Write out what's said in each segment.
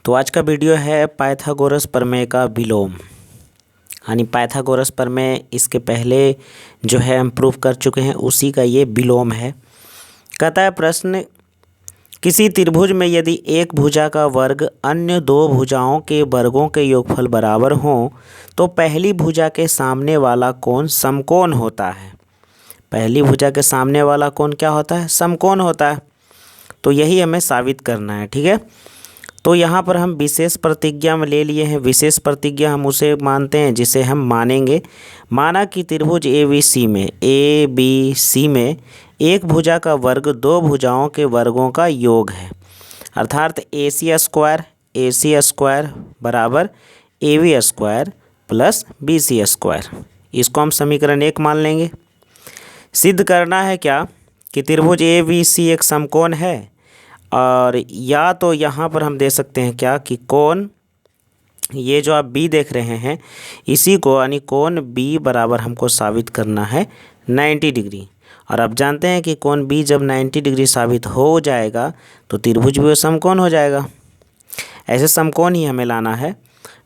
तो आज का वीडियो है पाइथागोरस प्रमेय का विलोम। यानी पाइथागोरस प्रमेय इसके पहले जो है हम प्रूफ कर चुके हैं, उसी का ये विलोम है। कहता है प्रश्न, किसी त्रिभुज में यदि एक भुजा का वर्ग अन्य दो भुजाओं के वर्गों के योगफल बराबर हों तो पहली भुजा के सामने वाला कोण समकोण होता है। पहली भुजा के सामने वाला कोण क्या होता है? समकोण होता है। तो यही हमें साबित करना है, ठीक है। तो यहाँ पर हम विशेष प्रतिज्ञा में ले लिए हैं। विशेष प्रतिज्ञा हम उसे मानते हैं जिसे हम मानेंगे। माना कि त्रिभुज ए बी सी में एक भुजा का वर्ग दो भुजाओं के वर्गों का योग है, अर्थात ए सी स्क्वायर बराबर A B square plus B C square. इसको हम समीकरण 1 मान लेंगे। सिद्ध करना है क्या कि त्रिभुज ए बी सी एक समकोण है, और या तो यहाँ पर हम दे सकते हैं क्या कि कोण, ये जो आप बी देख रहे हैं इसी को यानी कोण बी बराबर हमको साबित करना है 90 डिग्री। और आप जानते हैं कि कोण बी जब 90 डिग्री साबित हो जाएगा तो त्रिभुज भी समकोण हो जाएगा। ऐसे समकोण ही हमें लाना है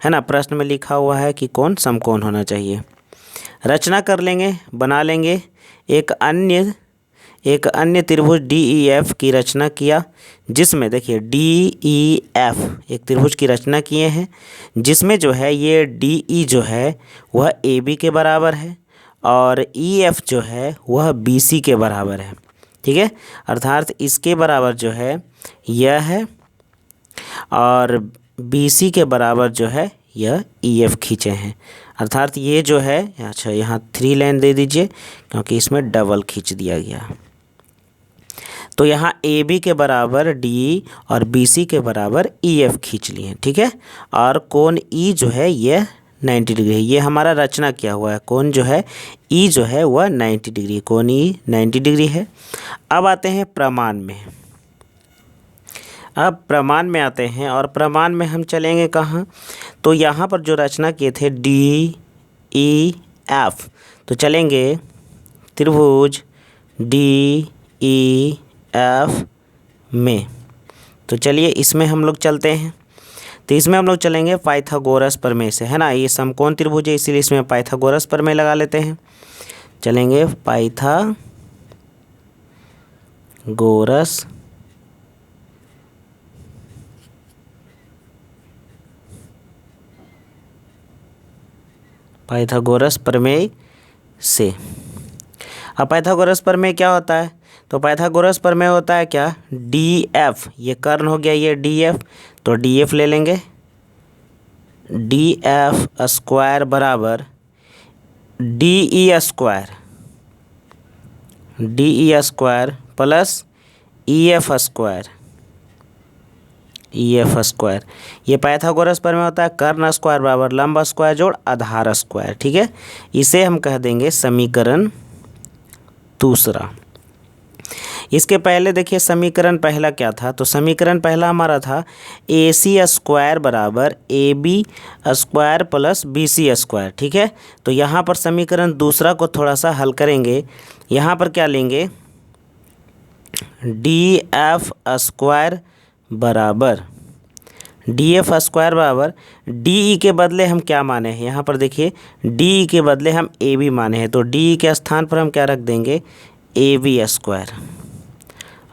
ना। प्रश्न में लिखा हुआ है कि कोण समकोण होना चाहिए। रचना कर लेंगे, बना लेंगे। एक अन्य त्रिभुज डी ई एफ की रचना किया, जिसमें देखिए डी ई एफ एक त्रिभुज की रचना किए हैं, जिसमें जो है ये डी ई जो है वह ए बी के बराबर है और ई एफ जो है वह बी सी के बराबर है, ठीक है। अर्थात इसके बराबर जो है यह है और बी सी के बराबर जो है यह ई एफ खींचे हैं। अर्थात ये जो है, अच्छा यहाँ 3 लाइन दे दीजिए क्योंकि इसमें डबल खींच दिया गया। तो यहाँ ए बी के बराबर डी और बी सी के बराबर ई एफ खींच लिए, ठीक है। और कोण ई जो है यह 90 डिग्री है। ये हमारा रचना किया हुआ है। कोण जो है ई जो है वह 90 डिग्री, कोण ई 90 डिग्री है। अब आते हैं प्रमाण में। अब प्रमाण में आते हैं और प्रमाण में हम चलेंगे कहाँ? तो यहाँ पर जो रचना किए थे डी ई एफ, तो चलेंगे त्रिभुज डी ई एफ में। तो चलिए इसमें हम लोग चलते हैं। तो इसमें हम लोग चलेंगे पाइथागोरस प्रमेय से, है ना। ये समकोण त्रिभुज है इसीलिए इसमें पाइथागोरस प्रमेय लगा लेते हैं। चलेंगे पाइथागोरस प्रमेय से। अब पाइथागोरस प्रमेय क्या होता है? तो पाइथागोरस प्रमेय होता है क्या? डी एफ, ये कर्ण हो गया ये डी एफ, तो डी एफ ले लेंगे। डी एफ स्क्वायर बराबर D E square plus E F square. ये पाइथागोरस प्रमेय होता है कर्ण स्क्वायर बराबर लंब स्क्वायर जोड़ आधार स्क्वायर, ठीक है। इसे हम कह देंगे समीकरण दूसरा। इसके पहले देखिए समीकरण पहला क्या था? तो समीकरण पहला हमारा था ए सी स्क्वायर बराबर A B square plus B C square, ठीक है। तो यहाँ पर समीकरण दूसरा को थोड़ा सा हल करेंगे। यहाँ पर क्या लेंगे? डी एफ स्क्वायर बराबर डी ई के बदले हम क्या माने हैं? यहाँ पर देखिए डी ई के बदले हम ए बी माने हैं, तो डी ई के स्थान पर हम क्या रख देंगे? A B square.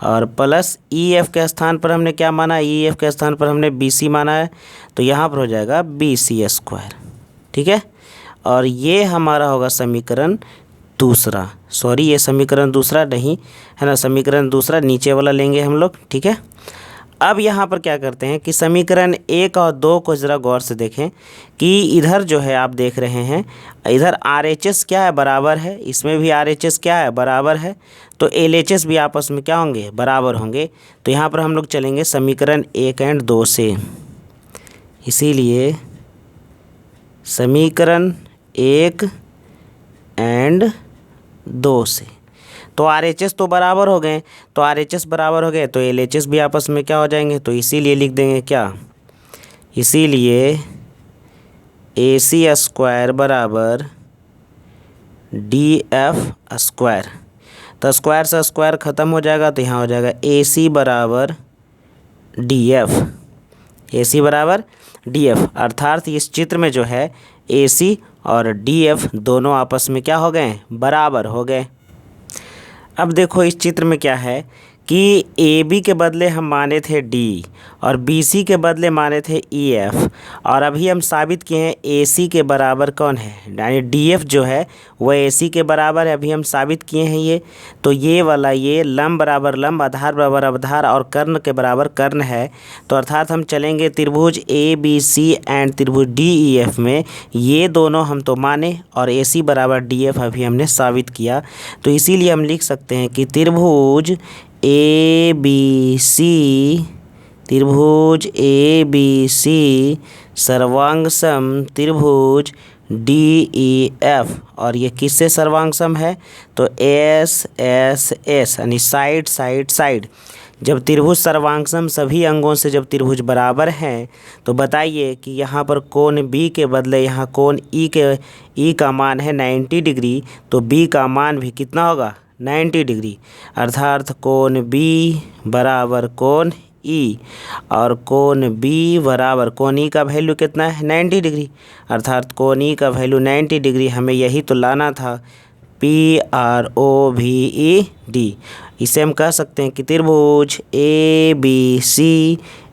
और प्लस ई एफ के स्थान पर हमने क्या माना? ई एफ के स्थान पर हमने बी सी माना है, तो यहाँ पर हो जाएगा बी सी स्क्वायर, ठीक है। और ये हमारा होगा समीकरण दूसरा। सॉरी, ये समीकरण दूसरा नहीं है ना, समीकरण दूसरा नीचे वाला लेंगे हम लोग, ठीक है। अब यहाँ पर क्या करते हैं कि समीकरण 1 और 2 को ज़रा गौर से देखें कि इधर जो है आप देख रहे हैं इधर आर एच एस क्या है? बराबर है। इसमें भी आर एच एस क्या है? बराबर है। तो एल एच एस भी आपस में क्या होंगे? बराबर होंगे। तो यहाँ पर हम लोग चलेंगे समीकरण 1 और 2 से। इसीलिए समीकरण 1 और 2 से तो आर एच एस तो बराबर हो गए, तो आर एच एस बराबर हो गए तो एल एच एस भी आपस में क्या हो जाएंगे? तो इसीलिए लिख देंगे क्या? इसीलिए ए सी स्क्वायर बराबर डी एफ स्क्वायर। तो स्क्वायर से स्क्वायर ख़त्म हो जाएगा तो यहाँ हो जाएगा ए सी बराबर डी एफ। AC बराबर DF, अर्थात इस चित्र में जो है AC और DF दोनों आपस में क्या हो गए, बराबर हो गए। अब देखो इस चित्र में क्या है कि AB के बदले हम माने थे D और BC के बदले माने थे EF, और अभी हम साबित किए हैं AC के बराबर कौन है, यानी DF जो है वह AC के बराबर है। अभी हम साबित किए हैं ये, तो ये वाला ये लंब बराबर लंब, आधार बराबर आधार और कर्ण के बराबर कर्ण है। तो अर्थात हम चलेंगे त्रिभुज ABC एंड त्रिभुज DEF में, ये दोनों हम तो माने और AC बराबर DF अभी हमने साबित किया। तो इसीलिए हम लिख सकते हैं कि त्रिभुज ABC सर्वांग सम त्रिभुज DEF, और ये किससे सर्वांग सम है, तो SSS यानी साइड साइड साइड। जब त्रिभुज सर्वांग सम सभी अंगों से जब त्रिभुज बराबर हैं तो बताइए कि यहाँ पर कोण B के बदले यहाँ कोण E का मान है 90 डिग्री, तो B का मान भी कितना होगा, 90 डिग्री, अर्थात कोण B बराबर कोण E, और कोण B बराबर कोण E का वैल्यू कितना है, 90 डिग्री, अर्थात कोण E का वैल्यू 90 डिग्री। हमें यही तो लाना था, PROVED। इसे हम कह सकते हैं कि त्रिभुज ABC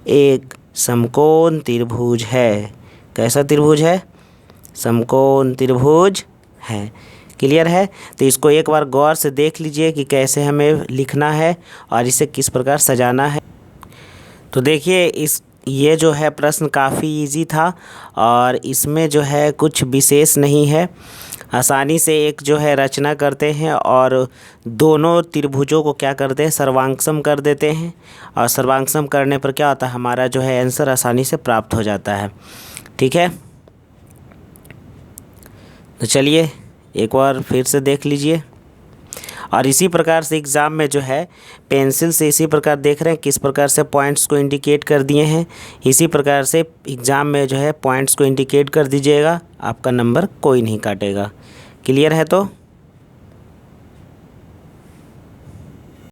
एक समकोण त्रिभुज है। कैसा त्रिभुज है, समकोण त्रिभुज है। क्लियर है। तो इसको एक बार गौर से देख लीजिए कि कैसे हमें लिखना है और इसे किस प्रकार सजाना है। तो देखिए ये जो है प्रश्न काफ़ी इजी था और इसमें जो है कुछ विशेष नहीं है, आसानी से एक जो है रचना करते हैं और दोनों त्रिभुजों को क्या करते हैं, सर्वांगसम कर देते हैं, और सर्वांगसम करने पर क्या होता है, हमारा जो है आंसर आसानी से प्राप्त हो जाता है। ठीक है, तो चलिए एक बार फिर से देख लीजिए। और इसी प्रकार से एग्ज़ाम में जो है पेंसिल से इसी प्रकार देख रहे हैं किस प्रकार से पॉइंट्स को इंडिकेट कर दिए हैं, इसी प्रकार से एग्ज़ाम में जो है पॉइंट्स को इंडिकेट कर दीजिएगा, आपका नंबर कोई नहीं काटेगा। क्लियर है तो।